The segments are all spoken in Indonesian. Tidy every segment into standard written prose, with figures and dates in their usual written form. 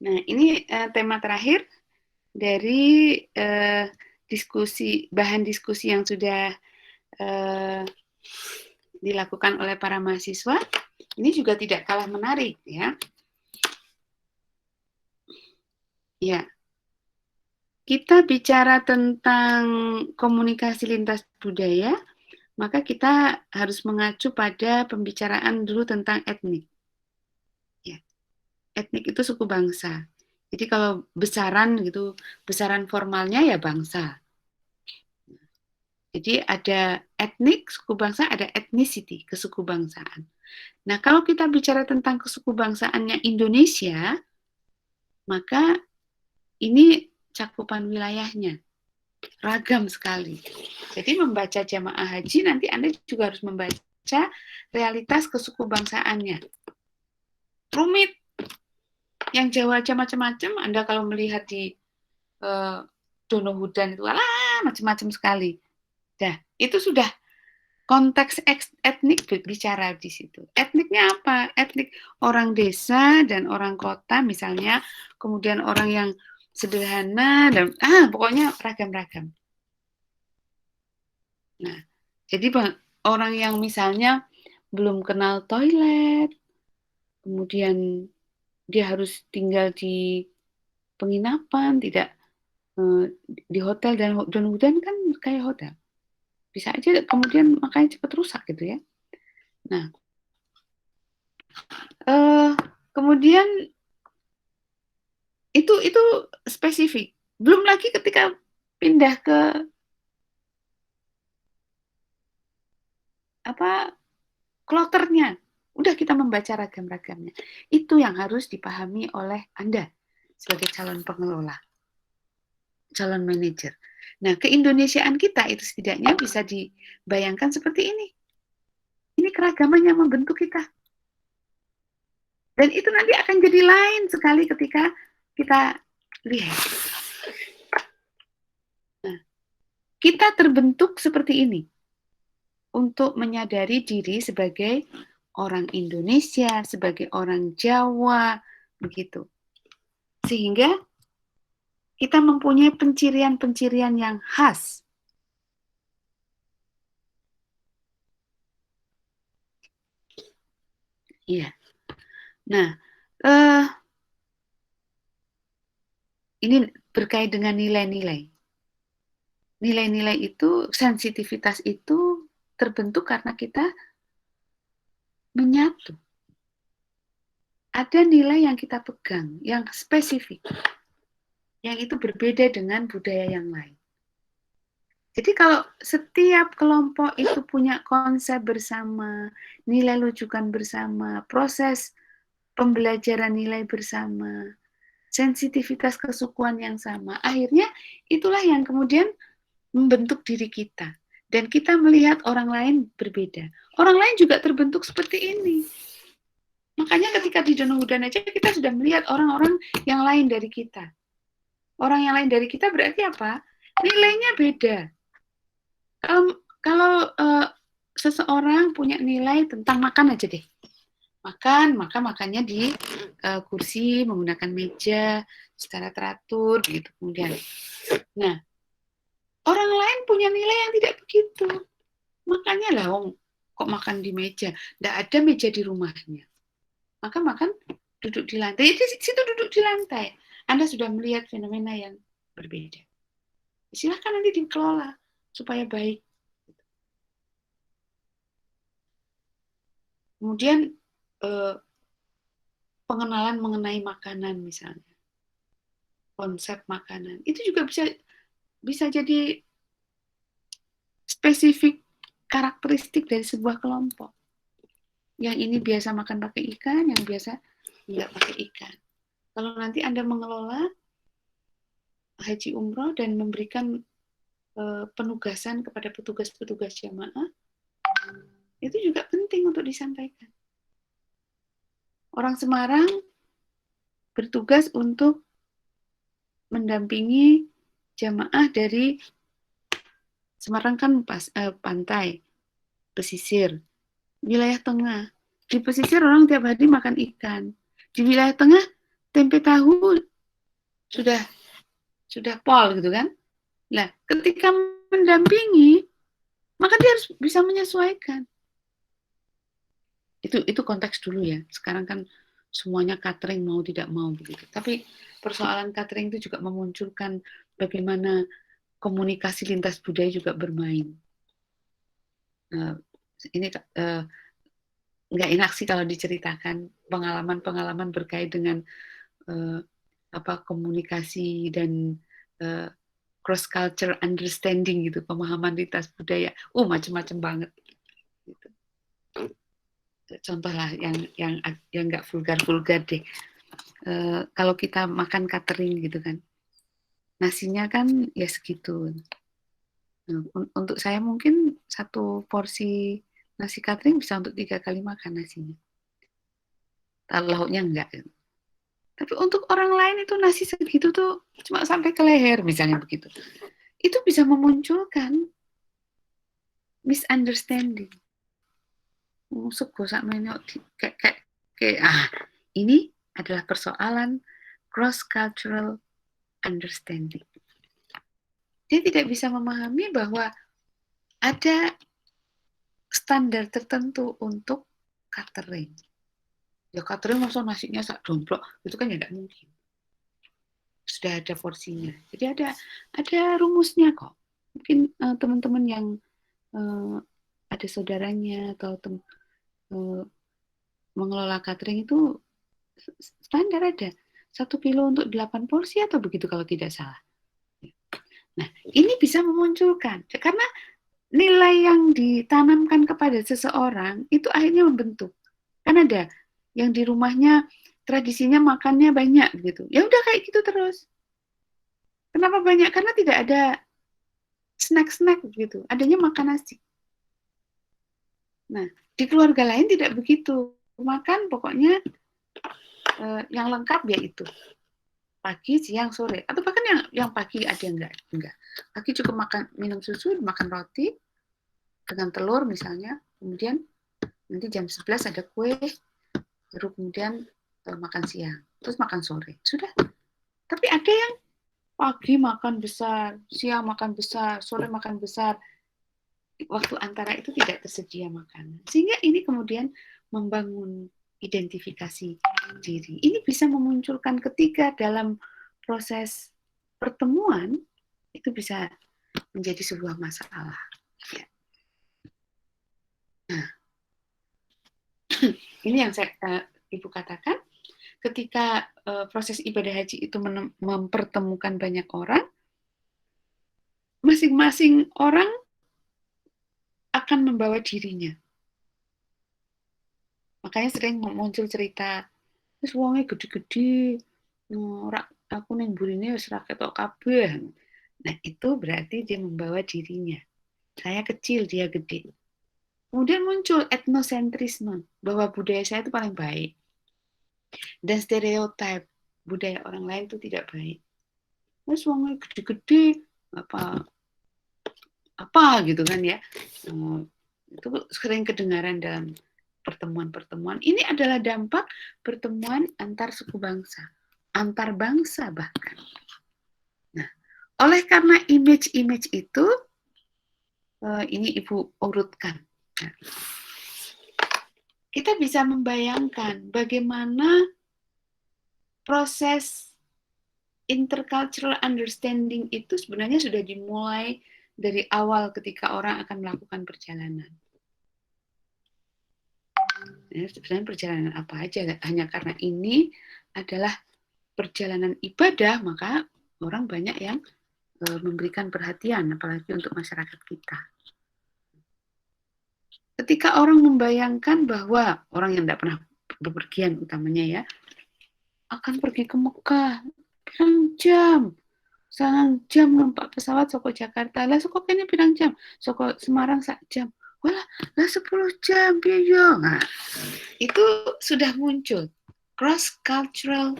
Nah, ini tema terakhir dari bahan diskusi yang sudah eh, dilakukan oleh para mahasiswa. Ini juga tidak kalah menarik, ya. Ya, kita bicara tentang komunikasi lintas budaya, maka kita harus mengacu pada pembicaraan dulu tentang etnik. Ya, etnik itu suku bangsa. Jadi kalau besaran gitu, besaran formalnya ya bangsa. Jadi ada etnik, suku bangsa, ada ethnicity, kesuku bangsaan. Nah, kalau kita bicara tentang kesuku bangsaannya Indonesia, maka ini cakupan wilayahnya ragam sekali. Jadi membaca jamaah haji nanti Anda juga harus membaca realitas kesuku bangsaannya. Rumit. Yang Jawa aja macam-macam, Anda kalau melihat di Dono Hudan itu macam-macam sekali. Dah, itu sudah konteks etnik bicara di situ. Etniknya apa? Etnik orang desa dan orang kota misalnya, kemudian orang yang sederhana dan pokoknya ragam-ragam. Nah, jadi orang yang misalnya belum kenal toilet, kemudian dia harus tinggal di penginapan, tidak di hotel dan hutan kan kayak hotel. Bisa aja kemudian makanya cepat rusak gitu ya. Nah, kemudian itu spesifik. Belum lagi ketika pindah ke apa kloternya, udah kita membaca ragam-ragamnya. Itu yang harus dipahami oleh Anda sebagai calon pengelola, calon manajer. Nah, keindonesiaan kita itu setidaknya bisa dibayangkan seperti ini. Ini keragaman yang membentuk kita. Dan itu nanti akan jadi lain sekali ketika kita lihat. Nah, kita terbentuk seperti ini untuk menyadari diri sebagai orang Indonesia, sebagai orang Jawa, begitu. Sehingga kita mempunyai pencirian-pencirian yang khas. Iya. Nah, ini berkait dengan nilai-nilai. Nilai-nilai itu, sensitivitas itu terbentuk karena kita menyatu. Ada nilai yang kita pegang, yang spesifik, yang itu berbeda dengan budaya yang lain. Jadi kalau setiap kelompok itu punya konsep bersama, nilai rujukan bersama, proses pembelajaran nilai bersama, sensitivitas kesukuan yang sama, akhirnya itulah yang kemudian membentuk diri kita. Dan kita melihat orang lain berbeda. Orang lain juga terbentuk seperti ini. Makanya ketika di Dono Hudan aja kita sudah melihat orang-orang yang lain dari kita. Orang yang lain dari kita berarti apa? Nilainya beda. Kalau seseorang punya nilai tentang makan aja deh. Maka makannya di kursi, menggunakan meja secara teratur gitu. Kemudian, nah, orang lain punya nilai yang tidak begitu. Makanya lah, kok makan di meja? Tidak ada meja di rumahnya. Maka makan duduk di lantai. Di situ duduk di lantai. Anda sudah melihat fenomena yang berbeda. Silahkan nanti dikelola supaya baik. Kemudian pengenalan mengenai makanan misalnya, konsep makanan itu juga bisa jadi spesifik karakteristik dari sebuah kelompok. Yang ini biasa makan pakai ikan, yang biasa nggak pakai ikan. Kalau nanti Anda mengelola haji umroh dan memberikan penugasan kepada petugas-petugas jamaah, itu juga penting untuk disampaikan. Orang Semarang bertugas untuk mendampingi jamaah dari Semarang kan pantai, pesisir, wilayah tengah. Di pesisir orang tiap hari makan ikan. Di wilayah tengah tempe tahu sudah pol gitu kan. Nah, ketika mendampingi, maka dia harus bisa menyesuaikan. Itu konteks dulu ya. Sekarang kan semuanya catering mau tidak mau begitu. Tapi persoalan catering itu juga memunculkan bagaimana komunikasi lintas budaya juga bermain. Ini nggak enak sih kalau diceritakan pengalaman-pengalaman berkait dengan komunikasi dan cross culture understanding gitu, pemahaman lintas budaya. Macam-macam banget. Gitu. Contoh lah yang nggak vulgar deh. Kalau kita makan catering gitu kan, nasinya kan ya segitu. Nah, untuk saya mungkin satu porsi nasi catering bisa untuk 3 kali makan nasinya. Lauknya enggak. Tapi untuk orang lain itu nasi segitu tuh cuma sampai ke leher misalnya begitu. Itu bisa memunculkan misunderstanding. Ini adalah persoalan cross cultural understanding. Dia tidak bisa memahami bahwa ada standar tertentu untuk catering. Ya catering masa nasinya sak domplok, itu kan ya tidak mungkin. Sudah ada porsinya. Jadi ada rumusnya kok. Mungkin teman-teman yang ada saudaranya atau mengelola catering itu standar ada 1 kilo untuk 8 porsi atau begitu kalau tidak salah. Nah, ini bisa memunculkan karena nilai yang ditanamkan kepada seseorang itu akhirnya membentuk. Kan ada yang di rumahnya tradisinya makannya banyak gitu. Ya udah kayak gitu terus. Kenapa banyak? Karena tidak ada snack-snack gitu. Adanya makan nasi. Nah, di keluarga lain tidak begitu. Makan pokoknya yang lengkap ya itu. Pagi, siang, sore. Atau bahkan yang pagi ada enggak. Pagi cukup minum susu, makan roti dengan telur misalnya. Kemudian nanti jam 11 ada kue, baru kemudian makan siang. Terus makan sore. Sudah. Tapi ada yang pagi makan besar, siang makan besar, sore makan besar. Waktu antara itu tidak tersedia makanan. Sehingga ini kemudian membangun identifikasi diri. Ini bisa memunculkan ketika dalam proses pertemuan itu bisa menjadi sebuah masalah. Ya. Nah, ini yang Ibu katakan, ketika proses ibadah haji itu mempertemukan banyak orang, masing-masing orang akan membawa dirinya. Makanya sering muncul cerita, terus wongnya gede-gede, aku neng burine wis ra ketok kabeh. Nah, itu berarti dia membawa dirinya. Saya kecil, dia gede. Kemudian muncul etnosentrisme, bahwa budaya saya itu paling baik. Dan stereotip, budaya orang lain itu tidak baik. Terus wongnya gede-gede, apa gitu kan ya. Itu sering kedengaran dalam pertemuan-pertemuan. Ini adalah dampak pertemuan antar suku bangsa, antar bangsa bahkan. Nah, oleh karena image-image itu, ini Ibu urutkan. Nah, kita bisa membayangkan bagaimana proses intercultural understanding itu sebenarnya sudah dimulai dari awal ketika orang akan melakukan perjalanan. Sebenarnya perjalanan apa aja, hanya karena ini adalah perjalanan ibadah, maka orang banyak yang memberikan perhatian, apalagi untuk masyarakat kita. Ketika orang membayangkan bahwa orang yang tidak pernah bepergian utamanya ya, akan pergi ke Mekah, pirang jam, sangat jam numpak pesawat soko Jakarta, lah soko kene pirang jam, soko Semarang sak jam, walah lah 10 jam piye. Nah, itu sudah muncul cross cultural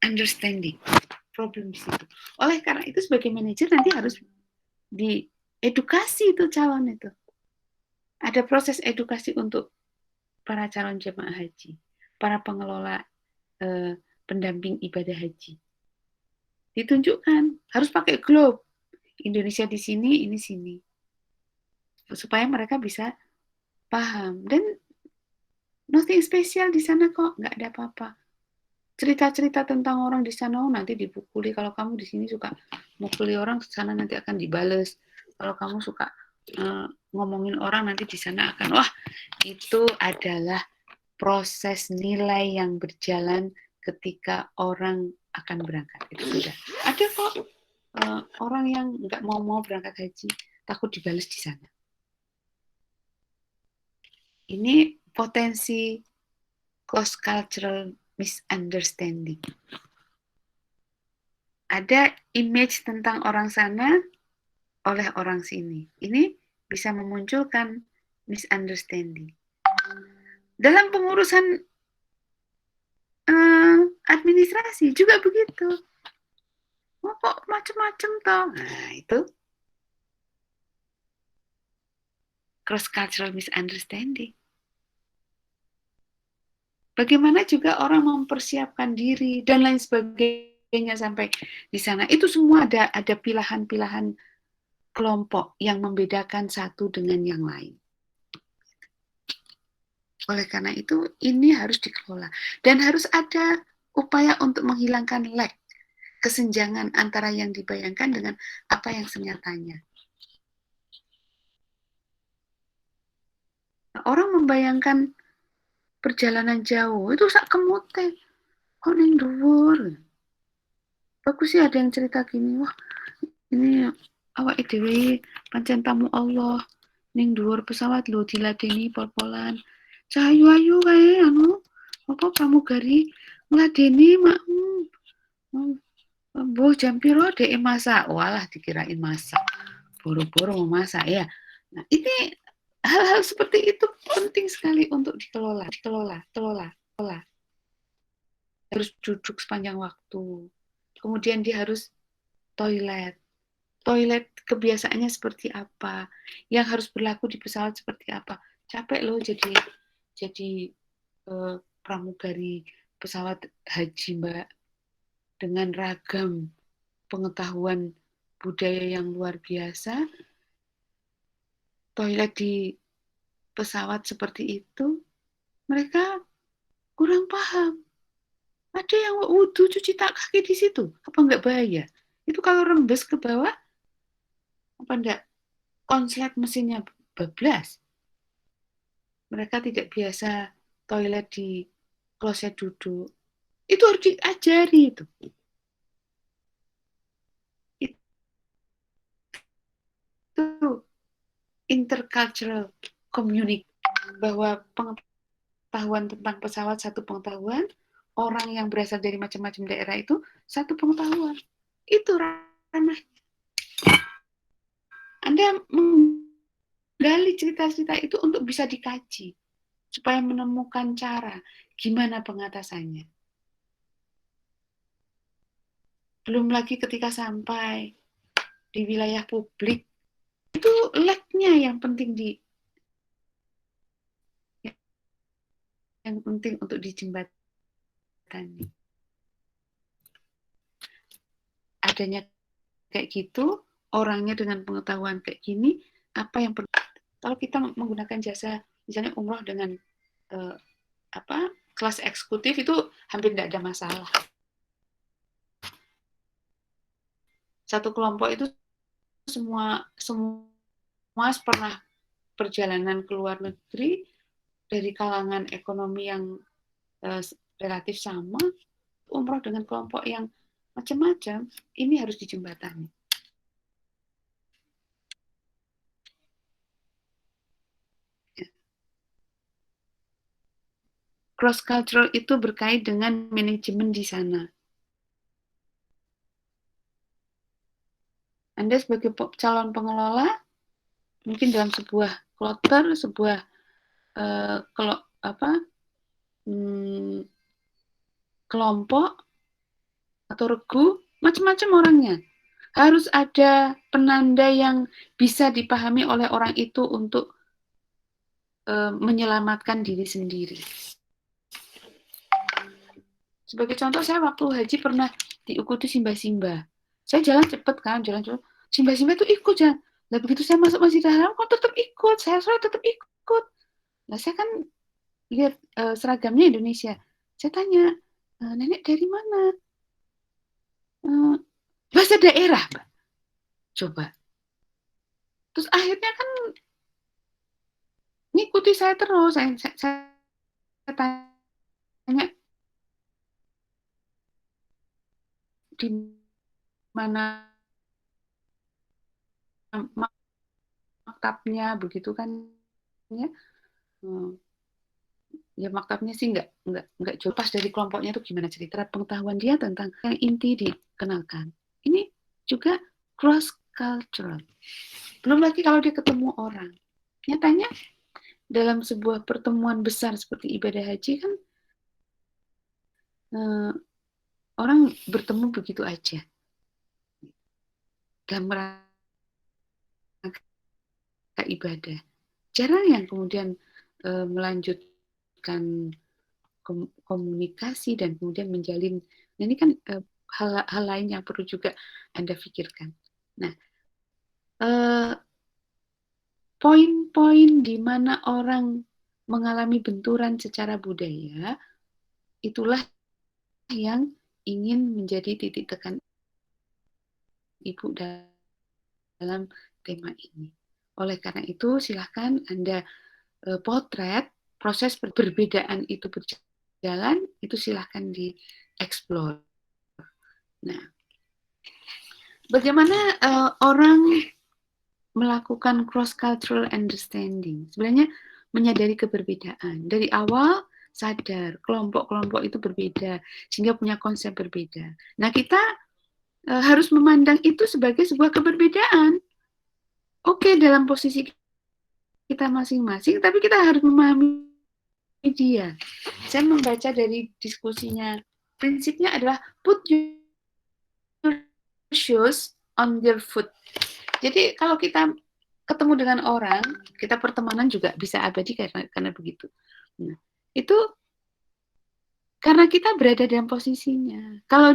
understanding, problem di situ. Oleh karena itu sebagai manajer nanti harus diedukasi itu calon itu. Ada proses edukasi untuk para calon jemaah haji, para pengelola pendamping ibadah haji. Ditunjukkan, harus pakai globe. Indonesia di sini, ini sini. Supaya mereka bisa paham. Dan nothing spesial di sana kok, nggak ada apa-apa. Cerita-cerita tentang orang di sana, nanti dipukuli. Kalau kamu di sini suka mukuli orang, di sana nanti akan dibales. Kalau kamu suka ngomongin orang, nanti di sana akan, wah, itu adalah proses nilai yang berjalan ketika orang akan berangkat. Itu sudah. Ada kok orang yang nggak mau berangkat haji, takut dibales di sana. Ini potensi cross-cultural misunderstanding. Ada image tentang orang sana oleh orang sini. Ini bisa memunculkan misunderstanding. Dalam pengurusan administrasi juga begitu. Oh, kok macam-macam toh? Nah, itu cross-cultural misunderstanding. Bagaimana juga orang mempersiapkan diri dan lain sebagainya sampai di sana. Itu semua ada pilihan-pilihan kelompok yang membedakan satu dengan yang lain. Oleh karena itu, ini harus dikelola. Dan harus ada upaya untuk menghilangkan lag, kesenjangan antara yang dibayangkan dengan apa yang senyatanya. Orang membayangkan perjalanan jauh, itu sak kemute. Kok ning dhuwur. Bagus sih ada yang cerita gini, wah ini awak dhewe pancen tamu Allah. Ning dhuwur pesawat lho diladeni pol-polan. Cahayu ayu kae apa pramugari ngladeni makmu. Mbuh jam piro dhek masak? Walah dikirain masak. Boro-boro mau masak ya. Nah, ini hal-hal seperti itu penting sekali untuk dikelola. Harus duduk sepanjang waktu. Kemudian dia harus toilet. Toilet kebiasaannya seperti apa? Yang harus berlaku di pesawat seperti apa? Capek loh jadi pramugari pesawat haji, Mbak, dengan ragam pengetahuan budaya yang luar biasa. Toilet di pesawat seperti itu, mereka kurang paham. Ada yang wudhu cuci kaki di situ, apa enggak bahaya? Itu kalau rembes ke bawah, apa enggak konslet mesinnya bablas? Mereka tidak biasa toilet di kloset duduk. Itu harus diajari itu. Itu intercultural community, bahwa pengetahuan tentang pesawat satu pengetahuan, orang yang berasal dari macam-macam daerah itu satu pengetahuan. Itu ranah. Anda menggali cerita-cerita itu untuk bisa dikaji, supaya menemukan cara gimana pengatasannya. Belum lagi ketika sampai di wilayah publik, itu lag-nya yang penting untuk dijembatani. Adanya kayak gitu, orangnya dengan pengetahuan kayak gini, apa yang perlu? Kalau kita menggunakan jasa, misalnya umroh dengan kelas eksekutif, itu hampir tidak ada masalah. Satu kelompok itu semua pernah perjalanan ke luar negeri dari kalangan ekonomi yang relatif sama, umroh dengan kelompok yang macam-macam, ini harus dijembatani. Cross cultural itu berkait dengan manajemen di sana. Anda sebagai calon pengelola, mungkin dalam sebuah kloter, sebuah kelompok atau regu, macam-macam orangnya. Harus ada penanda yang bisa dipahami oleh orang itu untuk menyelamatkan diri sendiri. Sebagai contoh, saya waktu haji pernah diikuti simba-simba. Saya jalan cepet kan, jalan cepet. Simba-simba itu ikut jalan. Nah begitu saya masuk Masjidil Haram, kok tetap ikut. Saya tetap ikut. Nah saya kan lihat seragamnya Indonesia. Saya tanya, nenek dari mana? Bahasa daerah, Mbak. Coba. Terus akhirnya kan ngikuti saya terus. Saya tanya, di mana maktabnya, begitu kan ya. Ya maktabnya sih nggak jauh. Pas dari kelompoknya itu gimana cerita pengetahuan dia tentang yang inti dikenalkan. Ini juga cross cultural. Belum lagi kalau dia ketemu orang. Nyatanya dalam sebuah pertemuan besar seperti ibadah haji kan orang bertemu begitu aja dalam rangka ibadah. Jarang yang kemudian melanjutkan komunikasi dan kemudian menjalin. Nah, ini kan hal lain yang perlu juga Anda pikirkan. Nah, poin-poin di mana orang mengalami benturan secara budaya, itulah yang ingin menjadi titik tekan Ibu dalam tema ini. Oleh karena itu, silahkan Anda potret proses perbedaan itu berjalan, itu silahkan dieksplor. Nah, bagaimana orang melakukan cross-cultural understanding? Sebenarnya menyadari keberbedaan. Dari awal sadar kelompok-kelompok itu berbeda, sehingga punya konsep berbeda. Nah, kita harus memandang itu sebagai sebuah keberbedaan. Oke, dalam posisi kita masing-masing, tapi kita harus memahami dia. Saya membaca dari diskusinya, prinsipnya adalah put your shoes on their foot. Jadi kalau kita ketemu dengan orang, kita pertemanan juga bisa abadi karena begitu. Nah, itu karena kita berada dalam posisinya. Kalau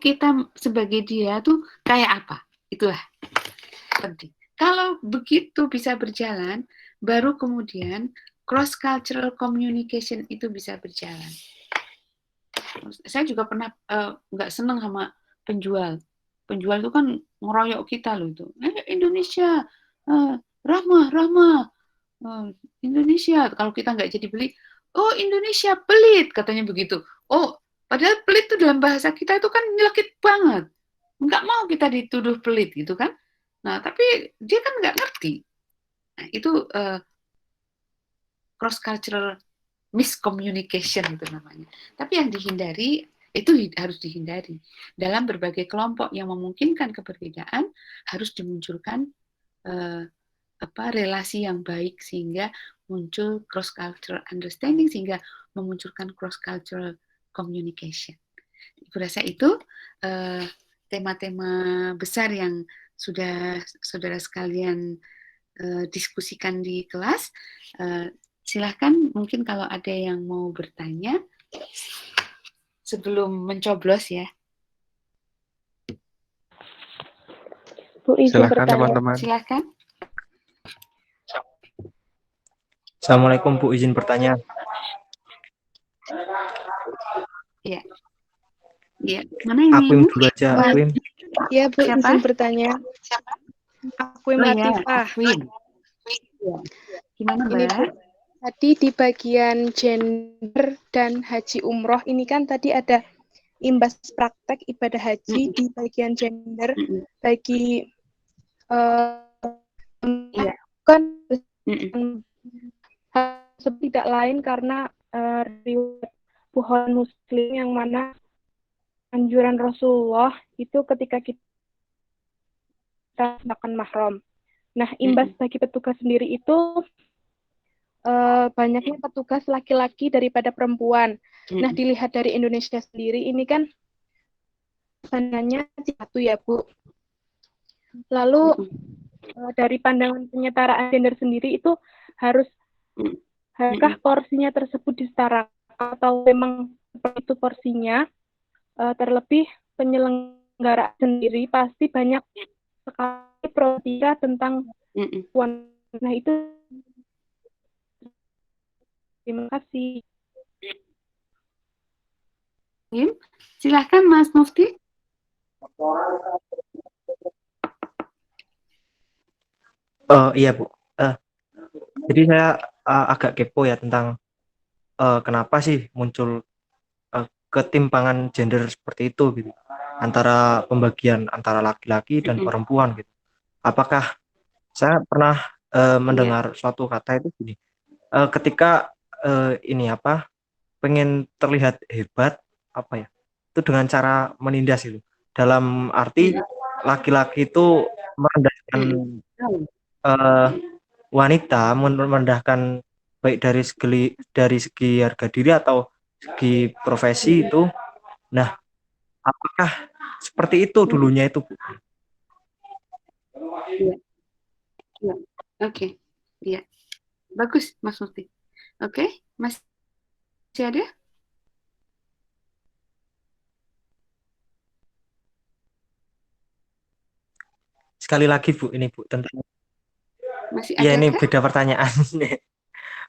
kita sebagai dia tuh kayak apa? Itulah penting. Kalau begitu bisa berjalan, baru kemudian cross cultural communication itu bisa berjalan. Saya juga pernah nggak seneng sama penjual. Penjual itu kan ngeroyok kita loh itu. Indonesia, ramah, Indonesia. Kalau kita nggak jadi beli, oh Indonesia pelit katanya begitu. Oh, padahal pelit itu dalam bahasa kita itu kan nyelekit banget. Nggak mau kita dituduh pelit gitu kan. Nah, tapi dia kan nggak ngerti. Nah, itu cross cultural miscommunication itu namanya. Tapi yang dihindari itu harus dihindari. Dalam berbagai kelompok yang memungkinkan keberbedaan harus dimunculkan relasi yang baik sehingga muncul cross cultural understanding sehingga memunculkan cross cultural communication. Ibu rasa itu tema-tema besar yang sudah saudara sekalian diskusikan di kelas. Silahkan mungkin kalau ada yang mau bertanya sebelum mencoblos ya. Bu, izin Silahkan bertanya. teman-teman. Silahkan. Assalamualaikum Bu, izin bertanya. Iya. Iya, mana ini? Akuim dulu aja, Akuim. Iya Bu, Siapa? izin bertanya. Siapa? Akuim Latifah. Akuim. Ya. Gimana Mbak? Ini Bu, tadi di bagian gender dan haji umroh ini kan tadi ada imbas praktek ibadah haji di bagian gender bagi kan tidak lain karena riwayat pohon muslim yang mana anjuran Rasulullah itu ketika kita makan mahram. Nah, imbas bagi petugas sendiri itu banyaknya petugas laki-laki daripada perempuan. Nah, dilihat dari Indonesia sendiri ini kan sebenarnya satu ya Bu. Lalu dari pandangan penyetaraan gender sendiri itu haruskah porsinya tersebut disetarakan atau memang seperti itu porsinya, terlebih penyelenggara sendiri pasti banyak sekali pro tentang perempuan. Nah itu, terima kasih. Silahkan Mas Mufti. Iya Bu. Jadi saya agak kepo ya tentang kenapa sih muncul ketimpangan gender seperti itu gitu, antara pembagian antara laki-laki dan perempuan gitu. Apakah saya pernah mendengar suatu kata itu gini, ketika ini apa pengen terlihat hebat apa ya, itu dengan cara menindas itu, dalam arti laki-laki itu merendahkan wanita, merendahkan baik dari segi harga diri atau segi profesi itu. Nah, apakah seperti itu dulunya itu, Bu? Ya. Oke, ya, bagus Mas Mufti. Oke, masih ada? Sekali lagi Bu, ini Bu tentang Masih ya ada ini kah? beda pertanyaan.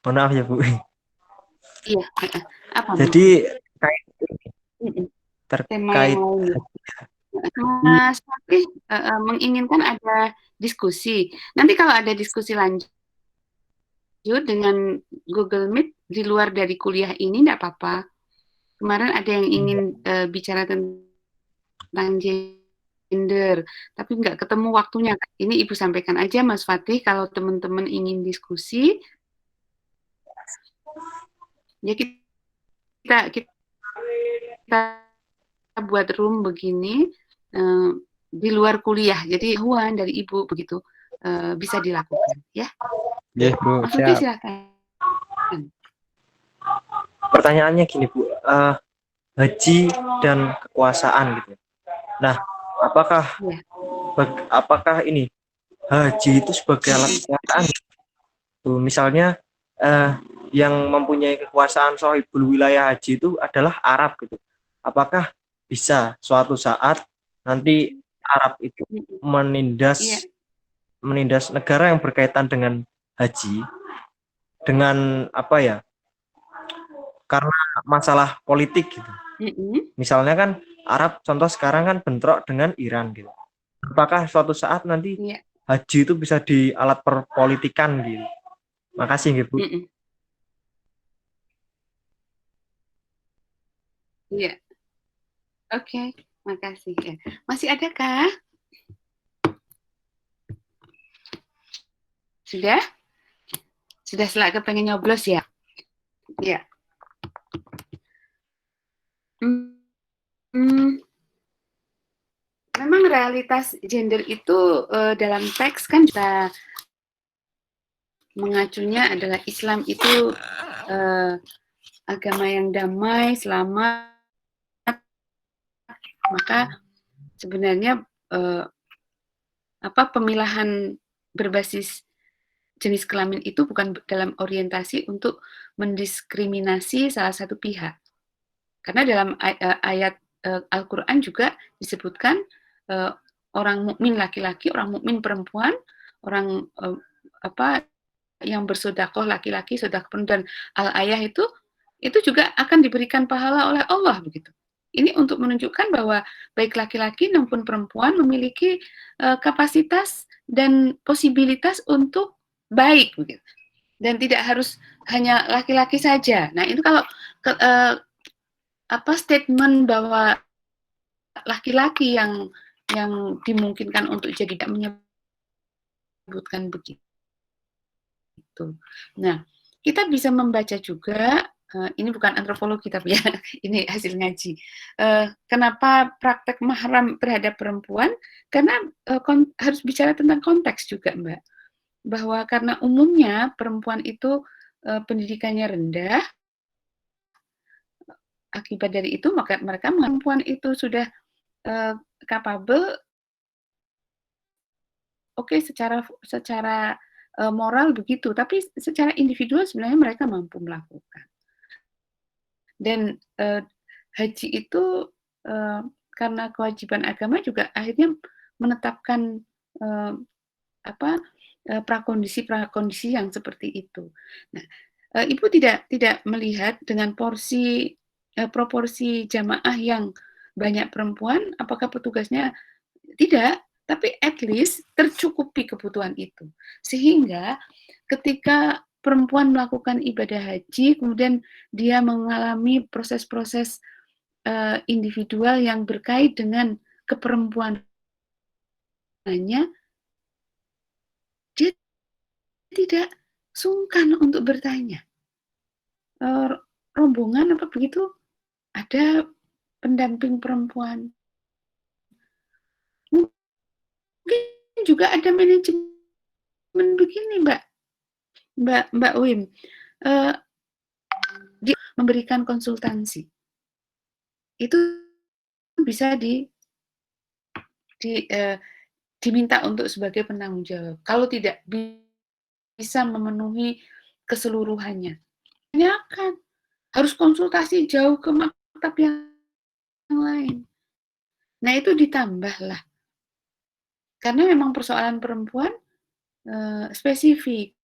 Mohon maaf ya Bu. Iya. Apa Jadi tema yang terkait lainnya? Mas Fatih menginginkan ada diskusi. Nanti kalau ada diskusi lanjut dengan Google Meet di luar dari kuliah ini, tidak apa-apa. Kemarin ada yang ingin bicara tentang gender, tapi nggak ketemu waktunya. Ini Ibu sampaikan aja, Mas Fatih, kalau teman-teman ingin diskusi, ya kita buat room begini di luar kuliah. Jadi huan dari Ibu begitu bisa dilakukan, ya. ya Bu, Mas Fatih siap. silakan. Pertanyaannya gini Bu, haji dan kekuasaan gitu. Nah, apakah ini haji itu sebagai alat kekuasaan? Misalnya yang mempunyai kekuasaan sohibul wilayah haji itu adalah Arab gitu. Apakah bisa suatu saat nanti Arab itu menindas negara yang berkaitan dengan haji dengan apa ya? Karena masalah politik gitu. Misalnya kan Arab contoh sekarang kan bentrok dengan Iran gitu. Apakah suatu saat nanti haji itu bisa di alat perpolitikan gitu? Makasih Bu. Iya. Oke, makasih. Ya. Masih ada kah? Sudah? Sudah selak kepengen nyoblos ya? Ya. Memang realitas gender itu dalam teks kan kita mengacunya adalah Islam itu agama yang damai, selamat. Maka sebenarnya pemilahan berbasis jenis kelamin itu bukan dalam orientasi untuk mendiskriminasi salah satu pihak. Karena dalam ayat Al-Quran juga disebutkan orang mukmin laki-laki, orang mukmin perempuan, orang yang bersedekah laki-laki, sedekah perempuan, dan al-ayah itu juga akan diberikan pahala oleh Allah begitu. Ini untuk menunjukkan bahwa baik laki-laki maupun perempuan memiliki kapasitas dan posibilitas untuk baik begitu. Dan tidak harus hanya laki-laki saja. Nah, itu kalau statement bahwa laki-laki yang dimungkinkan untuk jadi tidak menyebutkan begitu. Nah, kita bisa membaca juga, ini bukan antropologi tapi ya, ini hasil ngaji. Kenapa praktek mahram terhadap perempuan? Karena harus bicara tentang konteks juga, Mbak. Bahwa karena umumnya perempuan itu pendidikannya rendah, akibat dari itu maka mereka perempuan itu sudah capable, oke, secara moral begitu, tapi secara individual sebenarnya mereka mampu melakukan. Dan haji itu karena kewajiban agama juga akhirnya menetapkan prakondisi-prakondisi yang seperti itu. Nah, Ibu tidak melihat dengan proporsi jamaah yang banyak perempuan, apakah petugasnya tidak, tapi at least tercukupi kebutuhan itu. Sehingga ketika perempuan melakukan ibadah haji, kemudian dia mengalami proses-proses individual yang berkait dengan keperempuanannya, dia tidak sungkan untuk bertanya. Rombongan apa begitu, ada pendamping perempuan. Mungkin juga ada manajemen begini, Mbak Wim. Dia memberikan konsultansi. Itu bisa diminta untuk sebagai penanggung jawab. Kalau tidak bisa memenuhi keseluruhannya, tanyakan. Harus konsultasi jauh ke maktab yang lain. Nah, itu ditambahlah. Karena memang persoalan perempuan spesifik.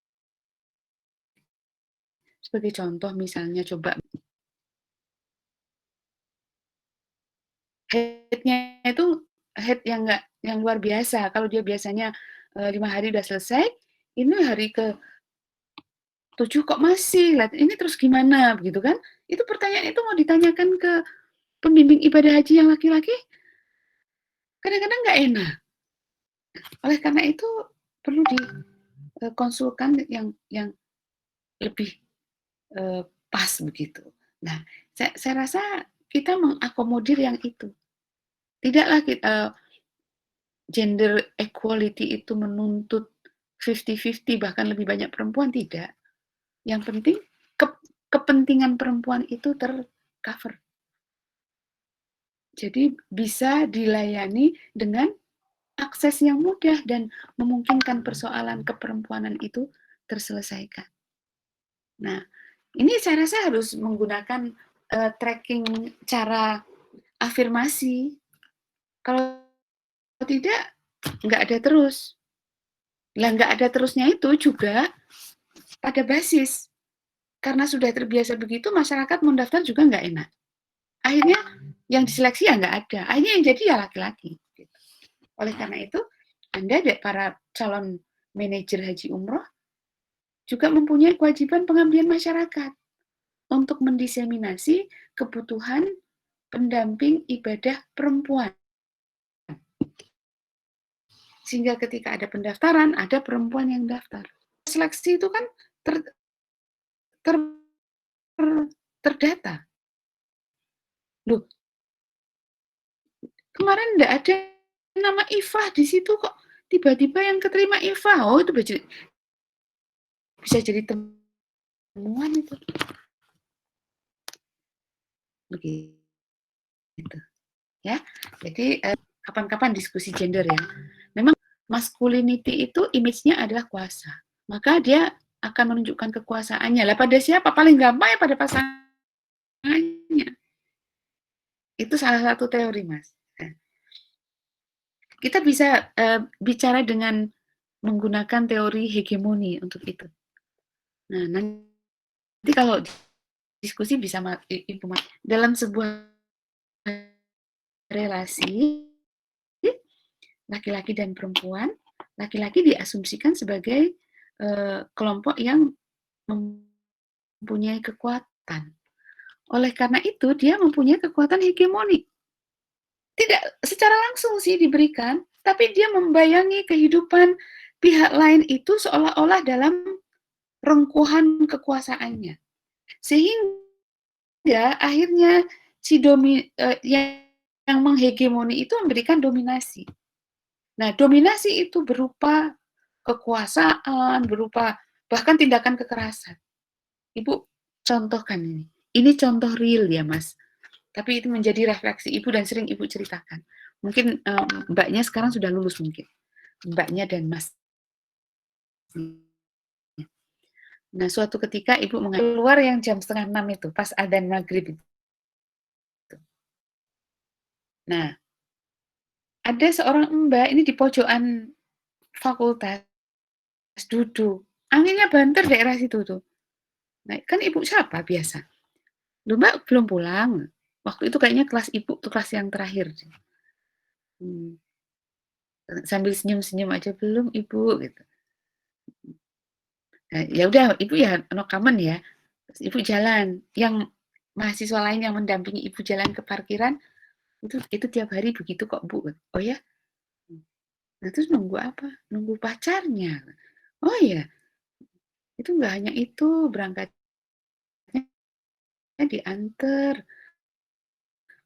Sebagai contoh misalnya, coba head-nya itu head yang luar biasa. Kalau dia biasanya 5 hari udah selesai, ini hari ke 7 kok masih, ini terus gimana, begitu kan? Itu pertanyaan itu mau ditanyakan ke pembimbing ibadah haji yang laki-laki, kadang-kadang nggak enak. Oleh karena itu perlu dikonsulkan yang lebih pas begitu. Nah, saya rasa kita mengakomodir yang itu. Tidaklah gender equality itu menuntut 50-50 bahkan lebih banyak perempuan, tidak. Yang penting kepentingan perempuan itu tercover. Jadi bisa dilayani dengan akses yang mudah dan memungkinkan persoalan keperempuanan itu terselesaikan. Nah, ini saya rasa harus menggunakan tracking cara afirmasi. Kalau tidak, nggak ada terus. Lah nggak ada terusnya itu juga pada basis. Karena sudah terbiasa begitu, masyarakat mau daftar juga nggak enak. Akhirnya yang diseleksi ya nggak ada. Akhirnya yang jadi ya laki-laki. Oleh karena itu, Anda, para calon manajer haji umroh, juga mempunyai kewajiban pengabdian masyarakat untuk mendiseminasi kebutuhan pendamping ibadah perempuan. Sehingga ketika ada pendaftaran, ada perempuan yang daftar. Seleksi itu kan terdata. Loh, kemarin enggak ada nama Ifah di situ kok, tiba-tiba yang keterima Ifah. Oh, itu bisa jadi temuan itu. Begitu. Ya. Jadi kapan-kapan diskusi gender ya. Memang masculinity itu image-nya adalah kuasa. Maka dia akan menunjukkan kekuasaannya. Lah pada siapa? Paling gampang ya pada pasangannya. Itu salah satu teori, Mas. Kita bisa bicara dengan menggunakan teori hegemoni untuk itu. Nah, nanti kalau diskusi bisa dalam sebuah relasi laki-laki dan perempuan, laki-laki diasumsikan sebagai kelompok yang mempunyai kekuatan. Oleh karena itu, dia mempunyai kekuatan hegemoni. Tidak secara langsung sih diberikan, tapi dia membayangi kehidupan pihak lain itu seolah-olah dalam rengkuhan kekuasaannya. Sehingga akhirnya si yang menghegemoni itu memberikan dominasi. Nah, dominasi itu berupa kekuasaan, berupa bahkan tindakan kekerasan. Ibu contohkan ini. Ini contoh real ya, Mas. Tapi itu menjadi refleksi Ibu dan sering Ibu ceritakan. Mungkin mbaknya sekarang sudah lulus mungkin. Mbaknya dan Mas. Nah, suatu ketika Ibu keluar yang jam 5:30 itu, pas adzan maghrib itu. Nah, ada seorang mbak ini di pojokan fakultas duduk. Anginnya banter daerah situ tuh. Nah, kan ibu siapa biasa? Loh, mbak belum pulang. Waktu itu kayaknya kelas ibu tuh kelas yang terakhir. Hmm. Sambil senyum-senyum aja, belum ibu gitu. Nah, ya udah ibu ya no comment ya. Terus ibu jalan. Yang mahasiswa lain yang mendampingi ibu jalan ke parkiran itu tiap hari begitu kok bu. Oh ya. Nah terus nunggu apa? Nunggu pacarnya. Oh iya, itu nggak hanya itu, berangkatnya diantar,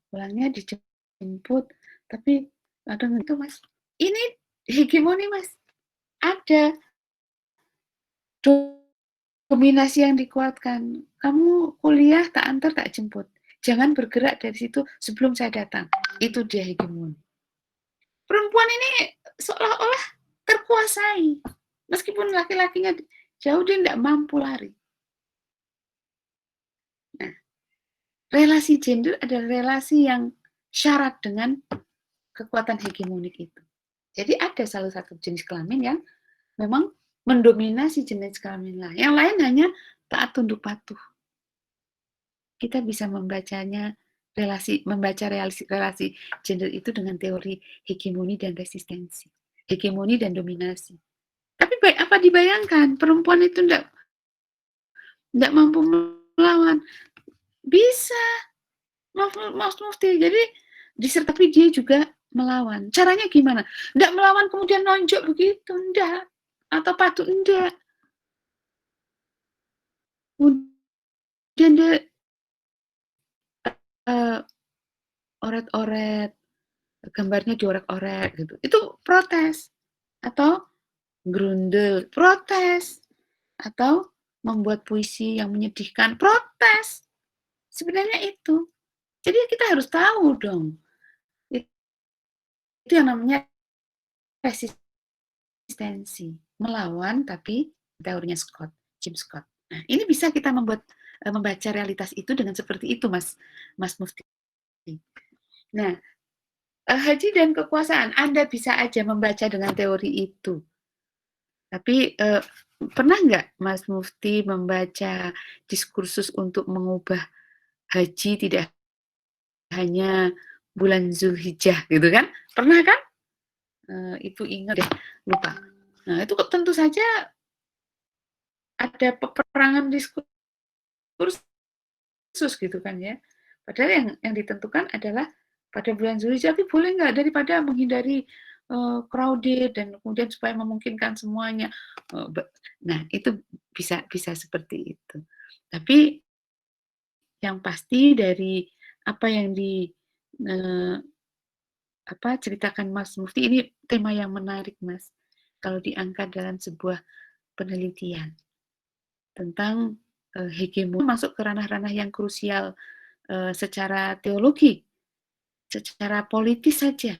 pulangnya dijemput. Tapi kadang itu mas, ini hegemoni mas. Ada dominasi yang dikuatkan. Kamu kuliah tak antar tak jemput. Jangan bergerak dari situ sebelum saya datang. Itu dia hegemoni. Perempuan ini seolah-olah terkuasai. Meskipun laki-lakinya jauh, dia tidak mampu lari. Nah, relasi gender adalah relasi yang syarat dengan kekuatan hegemonik itu. Jadi ada salah satu jenis kelamin yang memang mendominasi jenis kelamin lain. Yang lain hanya taat tunduk patuh. Kita bisa membaca relasi gender itu dengan teori hegemoni dan resistensi, hegemoni dan dominasi. Tapi apa dibayangkan perempuan itu tidak mampu melawan? Bisa, Mas Mufti. Jadi disertai dia juga melawan. Caranya gimana? Tidak melawan kemudian nonjok begitu, enggak. Atau patuh, enggak. Kemudian dia oret-oret, gambarnya diorek-orek gitu. Itu protes. Atau grundel, protes. Atau membuat puisi yang menyedihkan, protes. Sebenarnya itu. Jadi kita harus tahu dong. Itu yang namanya resistensi. Melawan tapi teorinya Jim Scott. Nah, ini bisa kita membaca realitas itu dengan seperti itu, Mas Mufti. Nah, haji dan kekuasaan, Anda bisa aja membaca dengan teori itu. Tapi pernah nggak Mas Mufti membaca diskursus untuk mengubah haji tidak hanya bulan Zulhijjah gitu kan? Pernah kan? Ibu ingat deh, lupa. Nah, itu tentu saja ada peperangan diskursus gitu kan ya. Padahal yang ditentukan adalah pada bulan Zulhijjah, tapi boleh nggak daripada menghindari crowded dan kemudian supaya memungkinkan semuanya. Nah, itu bisa seperti itu. Tapi yang pasti dari apa yang ceritakan Mas Mufti, ini tema yang menarik, Mas. Kalau diangkat dalam sebuah penelitian tentang hegemoni, masuk ke ranah-ranah yang krusial secara teologi, secara politis saja.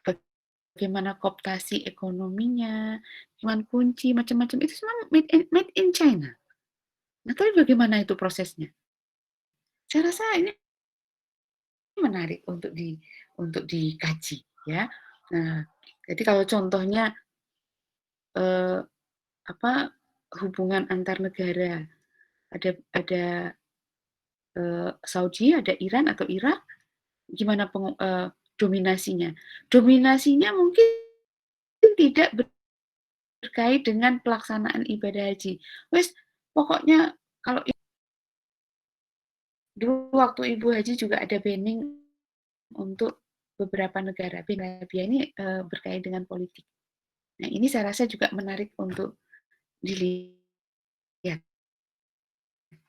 Bagaimana kooptasi ekonominya, dengan kunci, macam-macam, itu semua made in China. Nah, tapi bagaimana itu prosesnya? Saya rasa ini menarik untuk dikaji, ya. Nah, jadi kalau contohnya hubungan antar negara, ada Saudi, ada Iran atau Irak, gimana dominasinya? Dominasinya mungkin tidak berkait dengan pelaksanaan ibadah haji. Wes, pokoknya kalau dulu waktu Ibu Haji juga ada banning untuk beberapa negara. Arabia ini berkait dengan politik. Nah, ini saya rasa juga menarik untuk dilihat,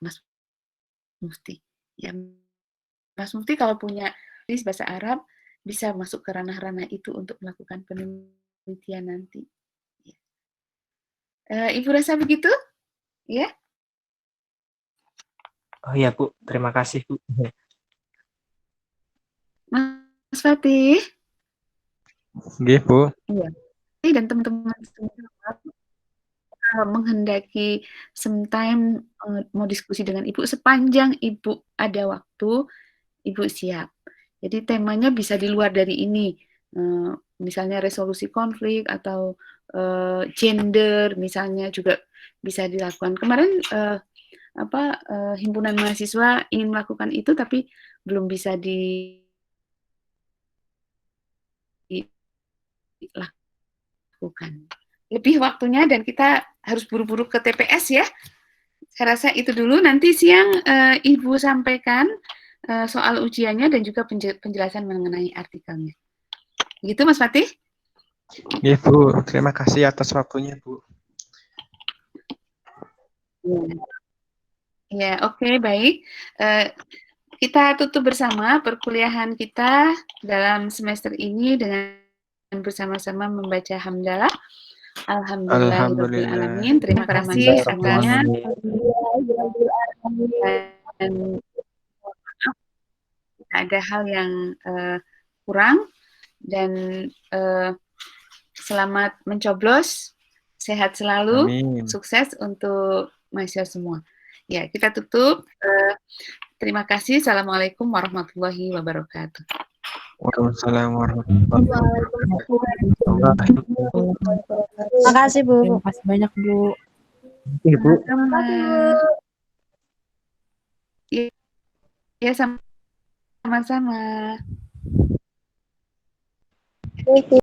Mas Mufti. Ya, Mas Mufti kalau punya bahasa Arab, bisa masuk ke ranah-ranah itu untuk melakukan penelitian nanti. Ibu rasa begitu? Ya? Oh iya Bu, terima kasih Bu. Mas Fatih? Nggih, Bu. Iya. Dan teman-teman semua menghendaki sometime mau diskusi dengan Ibu, sepanjang Ibu ada waktu, Ibu siap. Jadi temanya bisa di luar dari ini, misalnya resolusi konflik atau gender misalnya juga bisa dilakukan. Kemarin himpunan mahasiswa ingin melakukan itu tapi belum bisa dilakukan. Lebih waktunya dan kita harus buru-buru ke TPS ya. Saya rasa itu dulu. Nanti siang Ibu sampaikan soal ujiannya dan juga penjelasan mengenai artikelnya. Gitu Mas Fatih? Iya Bu, terima kasih atas waktunya Bu. Ya, oke, baik. Kita tutup bersama perkuliahan kita dalam semester ini dengan bersama-sama membaca hamdalah. Alhamdulillahirrahmanirrahim. Terima kasih semuanya. Dan ada hal yang kurang dan selamat mencoblos, sehat selalu, Amin. sukses untuk mahasiswa semua. Ya, kita tutup. Terima kasih. Assalamualaikum warahmatullahi wabarakatuh. Waalaikumsalam warahmatullahi wabarakatuh. Terima kasih Bu. Terima kasih banyak Bu. Ibu. Ya, sama-sama.